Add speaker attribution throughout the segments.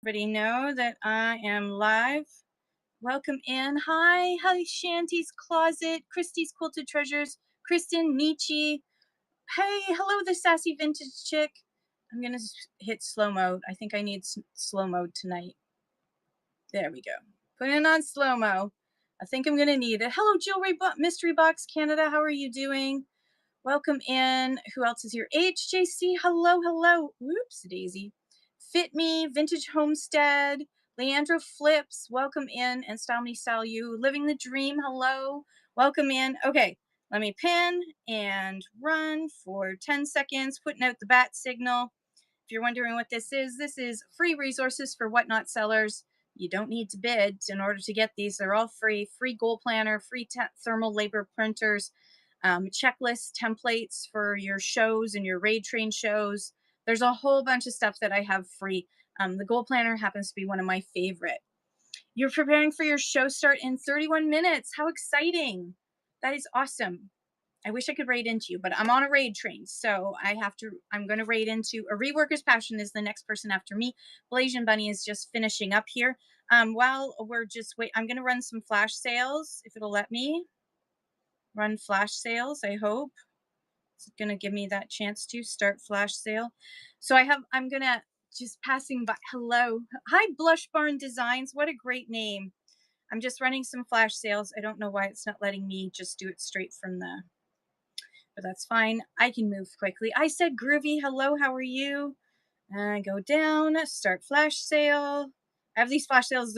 Speaker 1: Everybody know that I am live. Welcome in. Hi, Shanty's Closet, Christie's Quilted Treasures, Kristen, Nietzsche. Hey, hello, the sassy vintage chick. I'm gonna hit slow mode. I think I need slow mode tonight. There we go. Putting it on slow mo. I think I'm gonna need it. Hello, Jewelry Mystery Box Canada. How are you doing? Welcome in. Who else is here? HJC. Hello. Whoops, Daisy. Fit Me, Vintage Homestead, Leandro Flips. Welcome in. And Style Me, Style You. Living the Dream. Hello. Welcome in. Okay, let me pin and run for 10 seconds, putting out the bat signal. If you're wondering what this is free resources for whatnot sellers. You don't need to bid in order to get these. They're all free. Free goal planner, free thermal labor printers, checklist templates for your shows and your raid train shows. There's a whole bunch of stuff that I have free. The goal planner happens to be one of my favorite. You're preparing for your show start in 31 minutes. How exciting! That is awesome. I wish I could raid into you, but I'm on a raid train. So I'm going to raid into a reworker's passion is the next person after me. Blasian Bunny is just finishing up here. While we're just I'm going to run some flash sales if it'll let me run flash sales. I hope it's going to give me that chance to start flash sale. So I'm going to just passing by. Hello. Hi, Blush Barn Designs. What a great name. I'm just running some flash sales. I don't know why it's not letting me just do it straight from but that's fine. I can move quickly. I said groovy. Hello, how are you? Go down, start flash sale. I have these flash sales.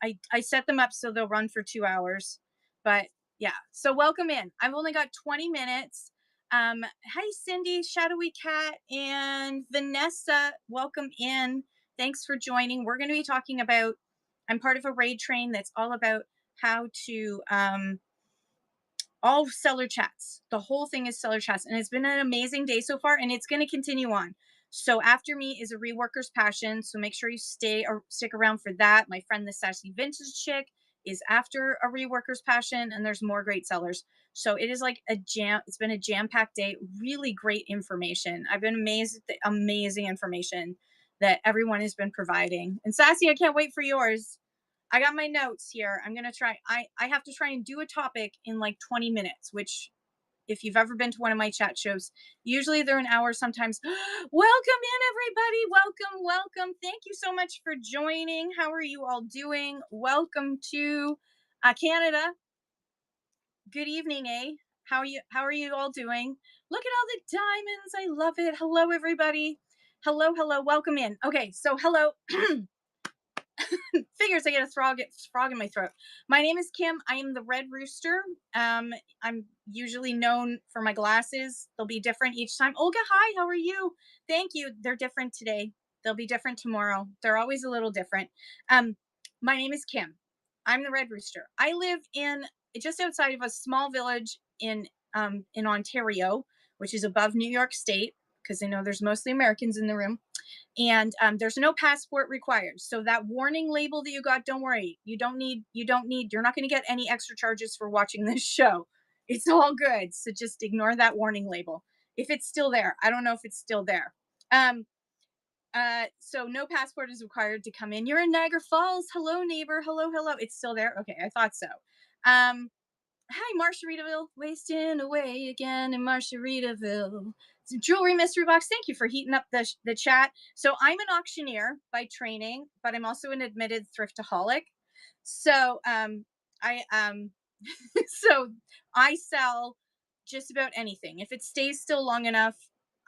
Speaker 1: I set them up so they'll run for 2 hours. But yeah, so welcome in. I've only got 20 minutes. Hi, Cindy, Shadowy Cat, and Vanessa. Welcome in. Thanks for joining. We're going to be talking about, I'm part of a raid train that's all about how to all seller chats. The whole thing is seller chats, and it's been an amazing day so far, and it's going to continue on. So after me is a reworker's passion. So make sure you stay or stick around for that. My friend, the sassy vintage chick, is after a reworker's passion, and there's more great sellers. So it is like a jam. It's been a jam-packed day. Really great information. I've been amazed at the amazing information that everyone has been providing. And Sassy, I can't wait for yours. I got my notes here. I'm going to try. I have to try and do a topic in like 20 minutes, which if you've ever been to one of my chat shows, usually they're an hour sometimes. Welcome in, everybody. Welcome. Thank you so much for joining. How are you all doing? Welcome to Canada. Good evening, eh? How are you all doing? Look at all the diamonds. I love it. Hello, everybody. Hello. Welcome in. Okay, so hello. Figures I get a frog in my throat. My name is Kim. I am the Red Rooster. I'm usually known for my glasses. They'll be different each time. Olga, hi, how are you? Thank you. They're different today. They'll be different tomorrow. They're always a little different. My name is Kim. I'm the Red Rooster. I live in just outside of a small village in Ontario, which is above New York State, because I know there's mostly Americans in the room, and there's no passport required. So that warning label that you got, don't worry, you're not going to get any extra charges for watching this show. It's all good. So just ignore that warning label if it's still there. I don't know if it's still there. So no passport is required to come in. You're in Niagara Falls. Hello, neighbor. Hello. It's still there. Okay, I thought so. Hi, Margaritaville, wasting away again in Margaritaville. Jewelry Mystery Box, thank you for heating up the chat. So I'm an auctioneer by training, but I'm also an admitted thriftaholic. So I so I sell just about anything. If it stays still long enough,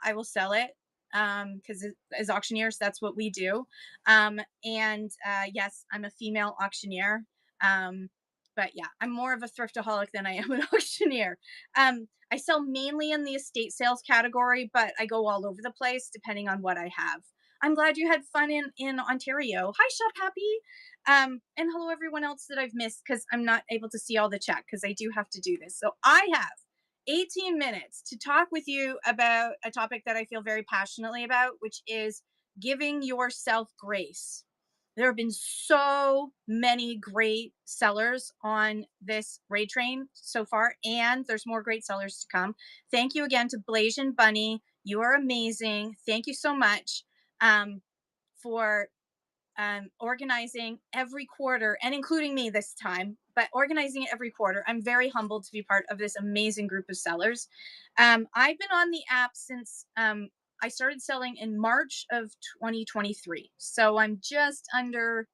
Speaker 1: I will sell it. Because as auctioneers, that's what we do. And yes, I'm a female auctioneer. But yeah, I'm more of a thriftaholic than I am an auctioneer. I sell mainly in the estate sales category, but I go all over the place depending on what I have. I'm glad you had fun in Ontario. Hi, Shop Happy. And hello, everyone else that I've missed because I'm not able to see all the chat because I do have to do this. So I have 18 minutes to talk with you about a topic that I feel very passionately about, which is giving yourself grace. There have been so many great sellers on this raid train so far, and there's more great sellers to come. Thank you again to Blasian Bunny. You are amazing. Thank you so much for organizing every quarter, and including me this time, but organizing it every quarter. I'm very humbled to be part of this amazing group of sellers. I've been on the app since I started selling in March of 2023. So I'm just under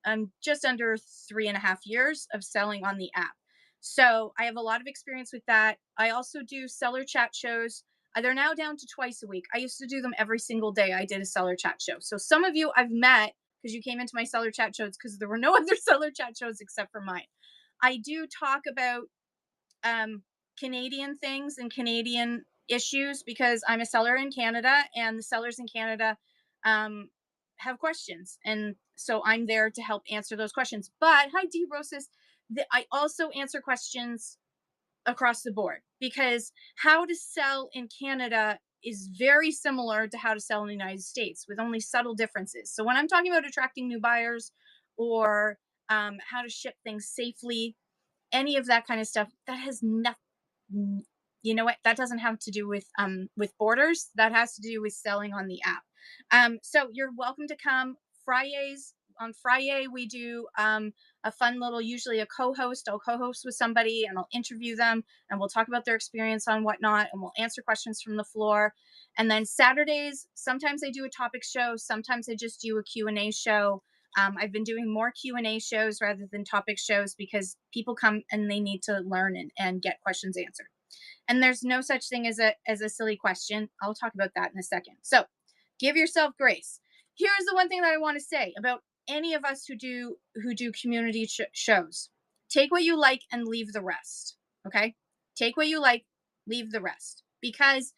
Speaker 1: 3.5 years of selling on the app. So I have a lot of experience with that. I also do seller chat shows. They're now down to twice a week. I used to do them every single day. I did a seller chat show. So some of you I've met because you came into my seller chat shows because there were no other seller chat shows except for mine. I do talk about um, Canadian things and Canadian issues because I'm a seller in Canada, and the sellers in Canada um, have questions, and so I'm there to help answer those questions. But hi, D Rosas, I also answer questions across the board because how to sell in Canada is very similar to how to sell in the United States with only subtle differences. So when I'm talking about attracting new buyers or how to ship things safely, any of that kind of stuff, that has nothing, you know what, that doesn't have to do with borders. That has to do with selling on the app. So you're welcome to come Fridays. On Friday we do a fun little, usually a co-host. I'll co-host with somebody and I'll interview them and we'll talk about their experience on whatnot and we'll answer questions from the floor. And then Saturdays, sometimes I do a topic show, sometimes I just do a Q&A show. I've been doing more Q&A shows rather than topic shows because people come and they need to learn and get questions answered. And there's no such thing as a silly question. I'll talk about that in a second. So give yourself grace. Here's the one thing that I want to say about any of us who do community shows. Take what you like and leave the rest. Okay? Take what you like, leave the rest. Because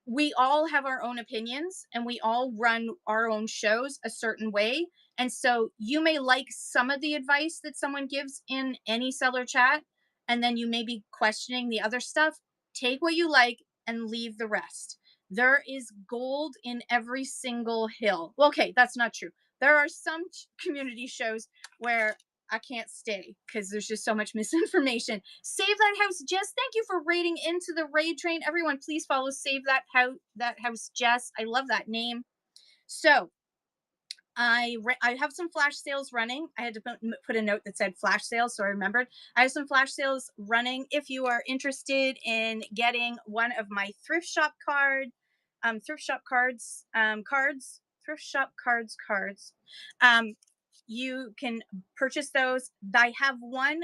Speaker 1: we all have our own opinions and we all run our own shows a certain way. And so you may like some of the advice that someone gives in any seller chat, and then you may be questioning the other stuff. Take what you like and leave the rest. There is gold in every single hill. Well, okay, that's not true. There are some community shows where I can't stay because there's just so much misinformation. Save That House Jess. Thank you for raiding into the raid train. Everyone, please follow Save That House Jess. I love that name. So I have some flash sales running. I had to put a note that said flash sales, so I remembered. I have some flash sales running. If you are interested in getting one of my thrift shop cards, you can purchase those. I have one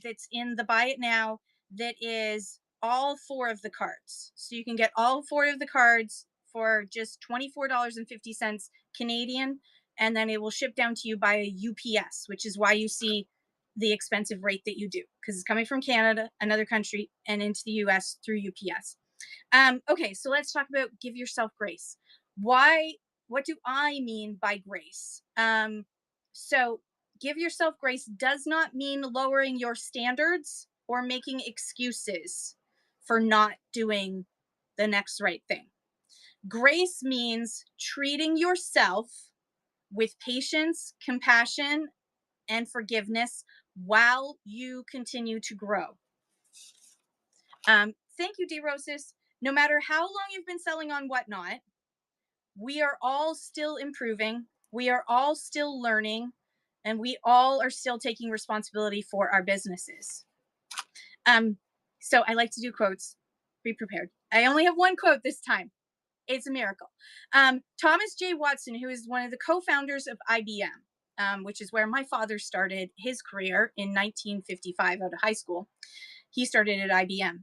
Speaker 1: that's in the buy it now that is all four of the cards. So you can get all four of the cards for just $24.50 Canadian, and then it will ship down to you by a UPS, which is why you see the expensive rate that you do, because it's coming from Canada, another country, and into the US through UPS. Okay, so let's talk about give yourself grace. What do I mean by grace? So give yourself grace does not mean lowering your standards or making excuses for not doing the next right thing. Grace means treating yourself with patience, compassion, and forgiveness while you continue to grow. Thank you, D Roses. No matter how long you've been selling on Whatnot, we are all still improving. We are all still learning, and we all are still taking responsibility for our businesses. So I like to do quotes. Be prepared. I only have one quote this time. It's a miracle. Thomas J. Watson, who is one of the co-founders of IBM, which is where my father started his career in 1955 out of high school. He started at IBM.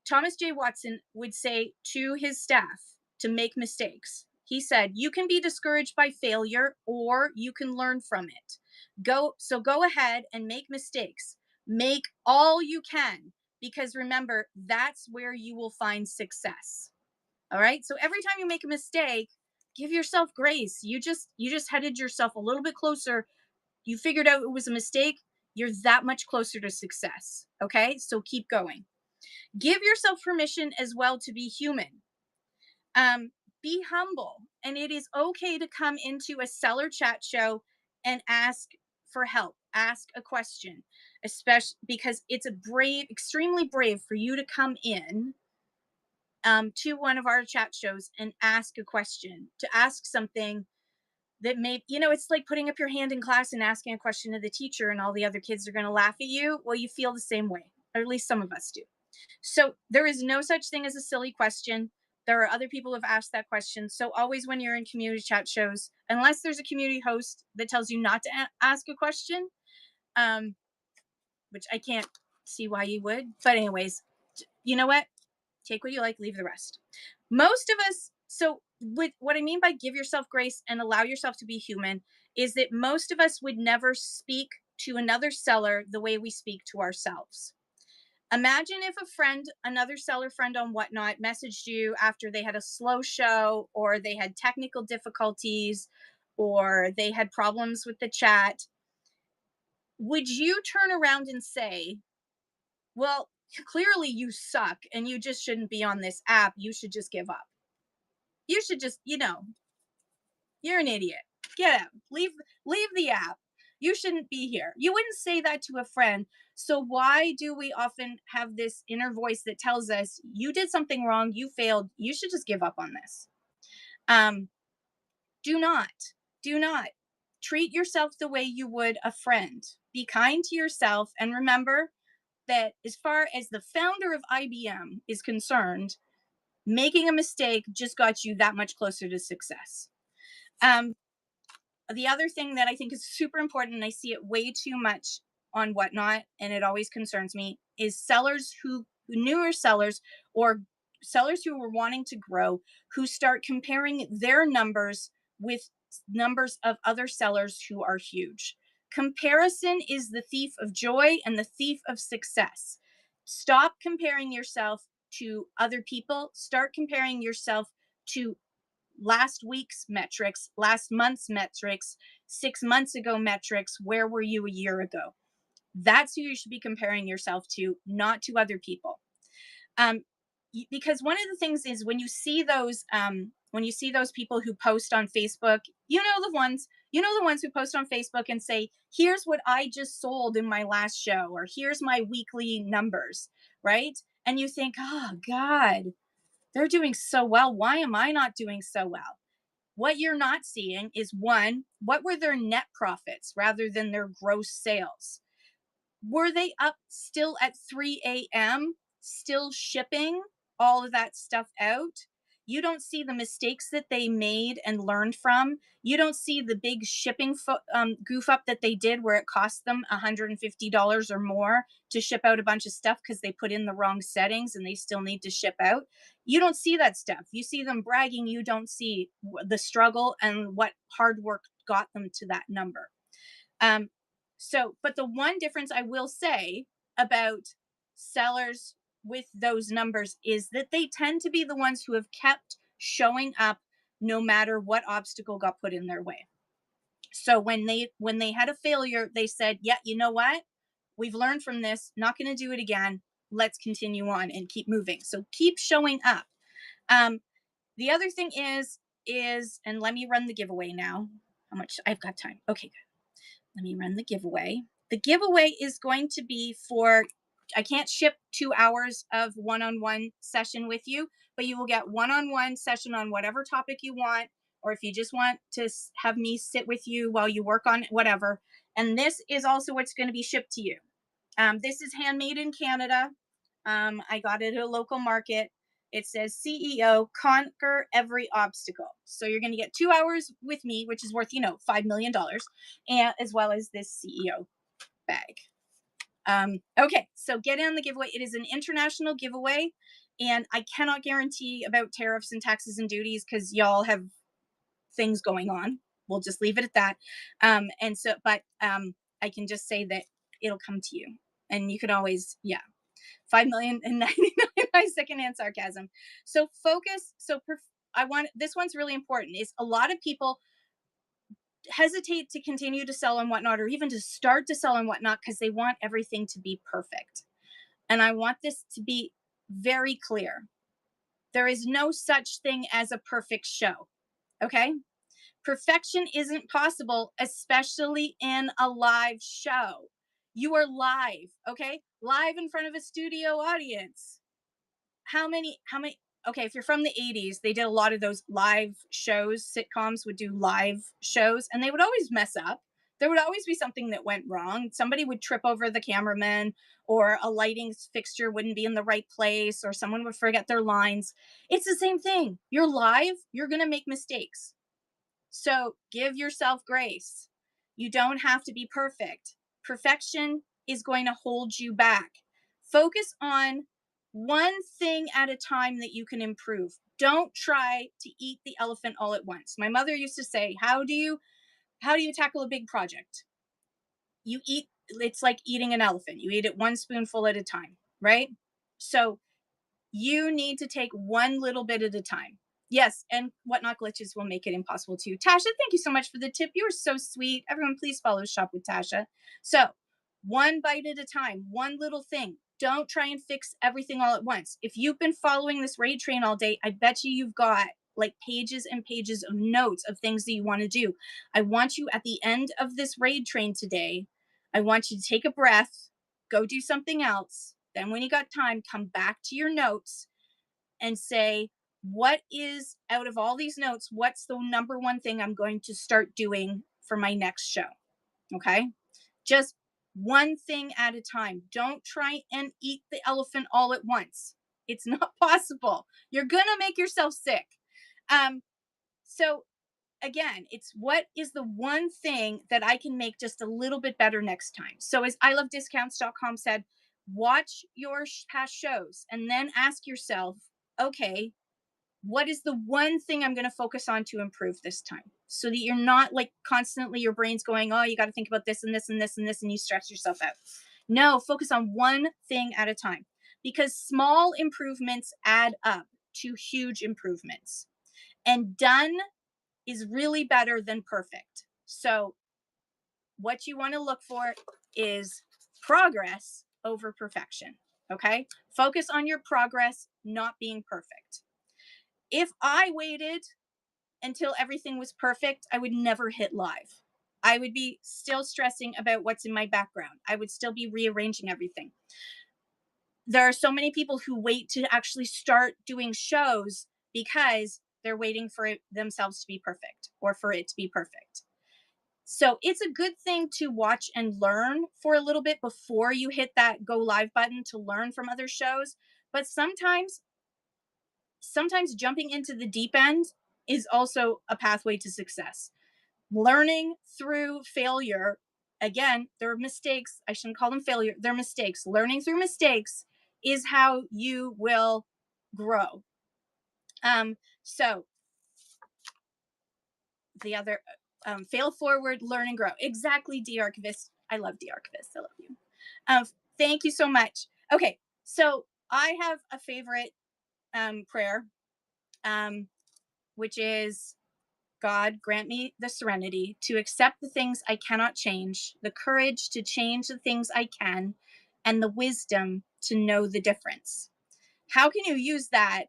Speaker 1: Thomas J. Watson would say to his staff to make mistakes. He said, you can be discouraged by failure or you can learn from it. Go ahead and make mistakes. Make all you can, because remember, that's where you will find success. All right? So every time you make a mistake, give yourself grace. You just headed yourself a little bit closer. You figured out it was a mistake. You're that much closer to success. Okay? So keep going. Give yourself permission as well to be human. Be humble, and it is okay to come into a seller chat show and ask for help, ask a question, especially because it's extremely brave for you to come in to one of our chat shows and ask a question, to ask something that may, it's like putting up your hand in class and asking a question to the teacher and all the other kids are going to laugh at you. Well, you feel the same way, or at least some of us do. So there is no such thing as a silly question. There are other people who have asked that question. So always when you're in community chat shows, unless there's a community host that tells you not to ask a question, um, which I can't see why you would. But anyways, you know what? Take what you like, leave the rest. Most of us, so with what I mean by give yourself grace and allow yourself to be human is that most of us would never speak to another seller the way we speak to ourselves. Imagine if a friend, another seller friend on Whatnot, messaged you after they had a slow show or they had technical difficulties or they had problems with the chat. Would you turn around and say, well, clearly you suck and you just shouldn't be on this app. You should just give up. You should just, you're an idiot. Get out. Leave the app. You shouldn't be here. You wouldn't say that to a friend. So why do we often have this inner voice that tells us you did something wrong, you failed, you should just give up on this? Um do not. Do not treat yourself the way you would a friend. Be kind to yourself and remember that as far as the founder of IBM is concerned, making a mistake just got you that much closer to success. Um, the other thing that I think is super important, and I see it way too much on Whatnot, and it always concerns me, is sellers newer sellers or sellers who are wanting to grow, who start comparing their numbers with numbers of other sellers who are huge. Comparison is the thief of joy and the thief of success. Stop comparing yourself to other people. Start comparing yourself to last week's metrics, last month's metrics, 6 months ago metrics. Where were you a year ago? That's who you should be comparing yourself to, not to other people. Um, because one of the things is when you see those people who post on Facebook, the ones who post on Facebook and say, "Here's what I just sold in my last show," or "Here's my weekly numbers," right? And you think, "Oh God, they're doing so well. Why am I not doing so well?" What you're not seeing is, one, what were their net profits rather than their gross sales? Were they up still at 3 a.m., still shipping all of that stuff out? You don't see the mistakes that they made and learned from. You don't see the big shipping goof up that they did where it cost them $150 or more to ship out a bunch of stuff because they put in the wrong settings and they still need to ship out. You don't see that stuff. You see them bragging. You don't see the struggle and what hard work got them to that number. Um, but the one difference I will say about sellers with those numbers is that they tend to be the ones who have kept showing up no matter what obstacle got put in their way. So when they had a failure, they said, "Yeah, you know what? We've learned from this. Not going to do it again. Let's continue on and keep moving." So keep showing up. Um, the other thing is, and let me run the giveaway now. How much I've got time? Okay, let me run the giveaway. The giveaway is going to be for, I can't ship 2 hours of one-on-one session with you, but you will get one-on-one session on whatever topic you want, or if you just want to have me sit with you while you work on whatever. And this is also what's going to be shipped to you. This is handmade in Canada. I got it at a local market. It says CEO, conquer every obstacle. So you're going to get 2 hours with me, which is worth, $5 million, and as well as this CEO bag. Okay, so get in on the giveaway. It is an international giveaway, and I cannot guarantee about tariffs and taxes and duties because y'all have things going on. We'll just leave it at that. But I can just say that it'll come to you, and you can always, 5,099 secondhand sarcasm. So focus. I want, this one's really important, is a lot of people hesitate to continue to sell and Whatnot, or even to start to sell and Whatnot, because they want everything to be perfect. And I want this to be very clear. There is no such thing as a perfect show. Okay. Perfection isn't possible, especially in a live show. You are live, okay? Live in front of a studio audience. How many okay, if you're from the 80s, they did a lot of those live shows. Sitcoms would do live shows and they would always mess up. There would always be something that went wrong. Somebody would trip over the cameraman, or a lighting fixture wouldn't be in the right place, or someone would forget their lines. It's the same thing. You're live, you're going to make mistakes. So give yourself grace. You don't have to be perfect. Perfection is going to hold you back. Focus on one thing at a time that you can improve. Don't try to eat the elephant all at once. My mother used to say, how do you tackle a big project? You eat, it's like eating an elephant. You eat it one spoonful at a time, right? So you need to take one little bit at a time. Yes, and Whatnot Glitches will make it impossible too. Tasha, thank you so much for the tip. You are so sweet. Everyone, please follow Shop with Tasha. So, one bite at a time, one little thing. Don't try and fix everything all at once. If you've been following this raid train all day, I bet you've got like pages and pages of notes of things that you want to do. I want you at the end of this raid train today, I want you to take a breath, go do something else. Then, when you got time, come back to your notes and say, what is out of all these notes, what's the number one thing I'm going to start doing for my next show? Okay. Just one thing at a time. Don't try and eat the elephant all at once. It's not possible. You're going to make yourself sick. So, again, it's what is the one thing that I can make just a little bit better next time. So, as ilovediscounts.com said, watch your past shows and then ask yourself, okay, what is the one thing I'm going to focus on to improve this time? So that you're not like constantly your brain's going, oh, you got to think about this and this and this and this, and you stress yourself out. No, focus on one thing at a time, because small improvements add up to huge improvements. And done is really better than perfect. So, what you want to look for is progress over perfection. Okay. Focus on your progress, not being perfect. If I waited until everything was perfect, I would never hit live. I would be still stressing about what's in my background. I would still be rearranging everything. There are so many people who wait to actually start doing shows because they're waiting for it themselves to be perfect or for it to be perfect. So it's a good thing to watch and learn for a little bit before you hit that go live button to learn from other shows. But sometimes jumping into the deep end is also a pathway to success. Learning through failure, again, there are mistakes. I shouldn't call them failure, they're mistakes. Learning through mistakes is how you will grow. So the other, fail forward, learn and grow. Exactly, D Archivist. I love D Archivist. I love you. Thank you so much. Okay, so I have a favorite prayer, which is, God, grant me the serenity to accept the things I cannot change, the courage to change the things I can, and the wisdom to know the difference. How can you use that?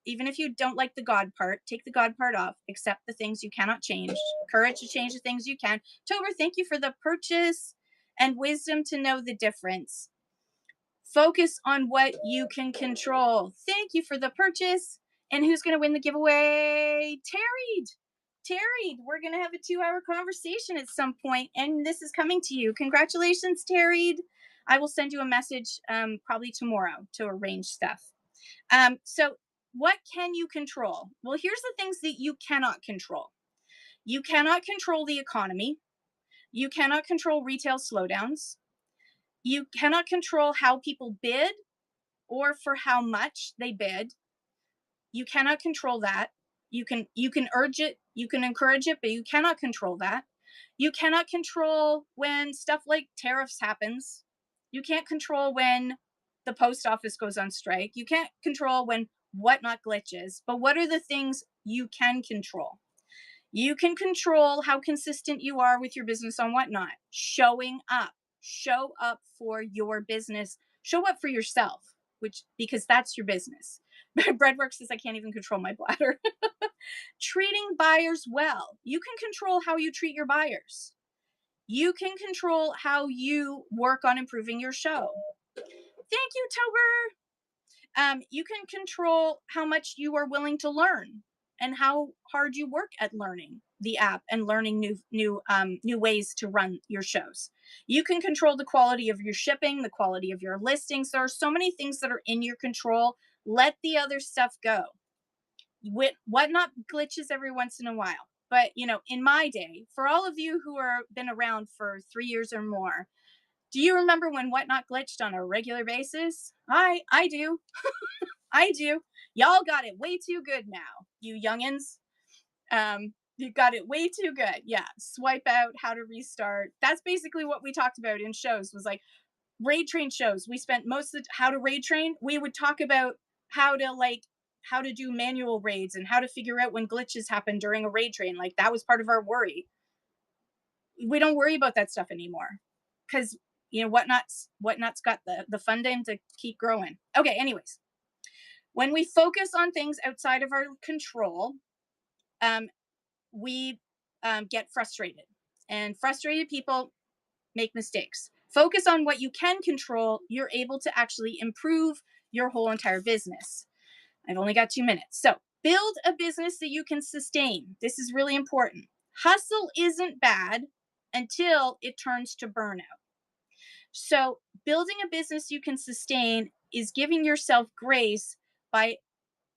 Speaker 1: Even if you don't like the God part, take the God part off, accept the things you cannot change, courage to change the things you can. Tober, thank you for the purchase, and wisdom to know the difference. Focus on what you can control. Thank you for the purchase. And who's going to win the giveaway? Terry, we're going to have a 2-hour conversation at some point, and this is coming to you. Congratulations, Terry. I will send you a message probably tomorrow to arrange stuff. So what can you control? Well, here's the things that you cannot control. You cannot control the economy. You cannot control retail slowdowns. You cannot control how people bid or for how much they bid. You cannot control that. You can urge it, you can encourage it, but you cannot control that. You cannot control when stuff like tariffs happens. You can't control when the post office goes on strike. You can't control when Whatnot glitches. But what are the things you can control? You can control how consistent you are with your business on Whatnot. Showing up. Show up for your business. Show up for yourself, because that's your business. Breadwork says I can't even control my bladder. Treating buyers well. You can control how you treat your buyers. You can control how you work on improving your show. Thank you, Tober. You can control how much you are willing to learn and how hard you work at learning the app and learning new ways to run your shows. You can control the quality of your shipping, the quality of your listings. There are so many things that are in your control. Let the other stuff go. Whatnot glitches every once in a while. But in my day, for all of you who are been around for 3 years or more, do you remember when Whatnot glitched on a regular basis? I do. I do. Y'all got it way too good now, you youngins. You got it way too good. Yeah. Swipe out, how to restart. That's basically what we talked about in shows, was like raid train shows. We spent most of the how to raid train. We would talk about how to how to do manual raids and how to figure out when glitches happen during a raid train. Like that was part of our worry. We don't worry about that stuff anymore because whatnot's got the funding to keep growing. Okay, anyways, when we focus on things outside of our control, um, we get frustrated, and frustrated people make mistakes. Focus on what you can control. You're able to actually improve your whole entire business. I've only got 2 minutes. So, build a business that you can sustain. This is really important. Hustle isn't bad until it turns to burnout. So, building a business you can sustain is giving yourself grace by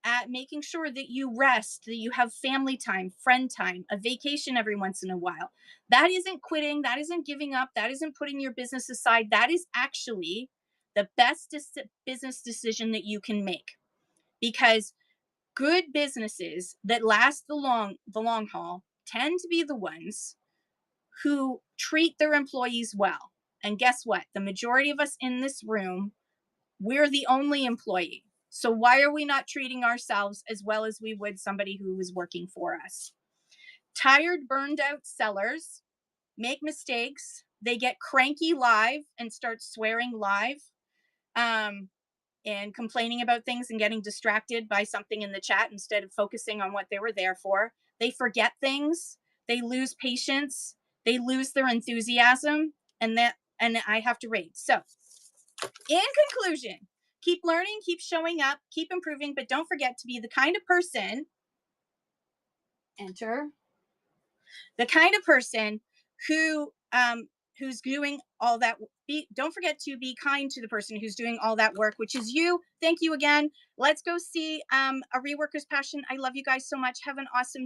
Speaker 1: at making sure that you rest, that you have family time, friend time, a vacation every once in a while. That isn't quitting, that isn't giving up, that isn't putting your business aside. That is actually the best business decision that you can make, because good businesses that last the long haul tend to be the ones who treat their employees well. And guess what? The majority of us in this room, we're the only employee. So why are we not treating ourselves as well as we would somebody who is working for us? Tired, burned out sellers make mistakes. They get cranky live and start swearing live, um, and complaining about things and getting distracted by something in the chat instead of focusing on what they were there for. They forget things. They lose patience. They lose their enthusiasm, and I have to rate. So, in conclusion, keep learning, keep showing up, keep improving, but don't forget to be the kind of person, enter, the kind of person who's doing all that. Don't forget to be kind to the person who's doing all that work, which is you. Thank you again. Let's go see a reworker's passion. I love you guys so much. Have an awesome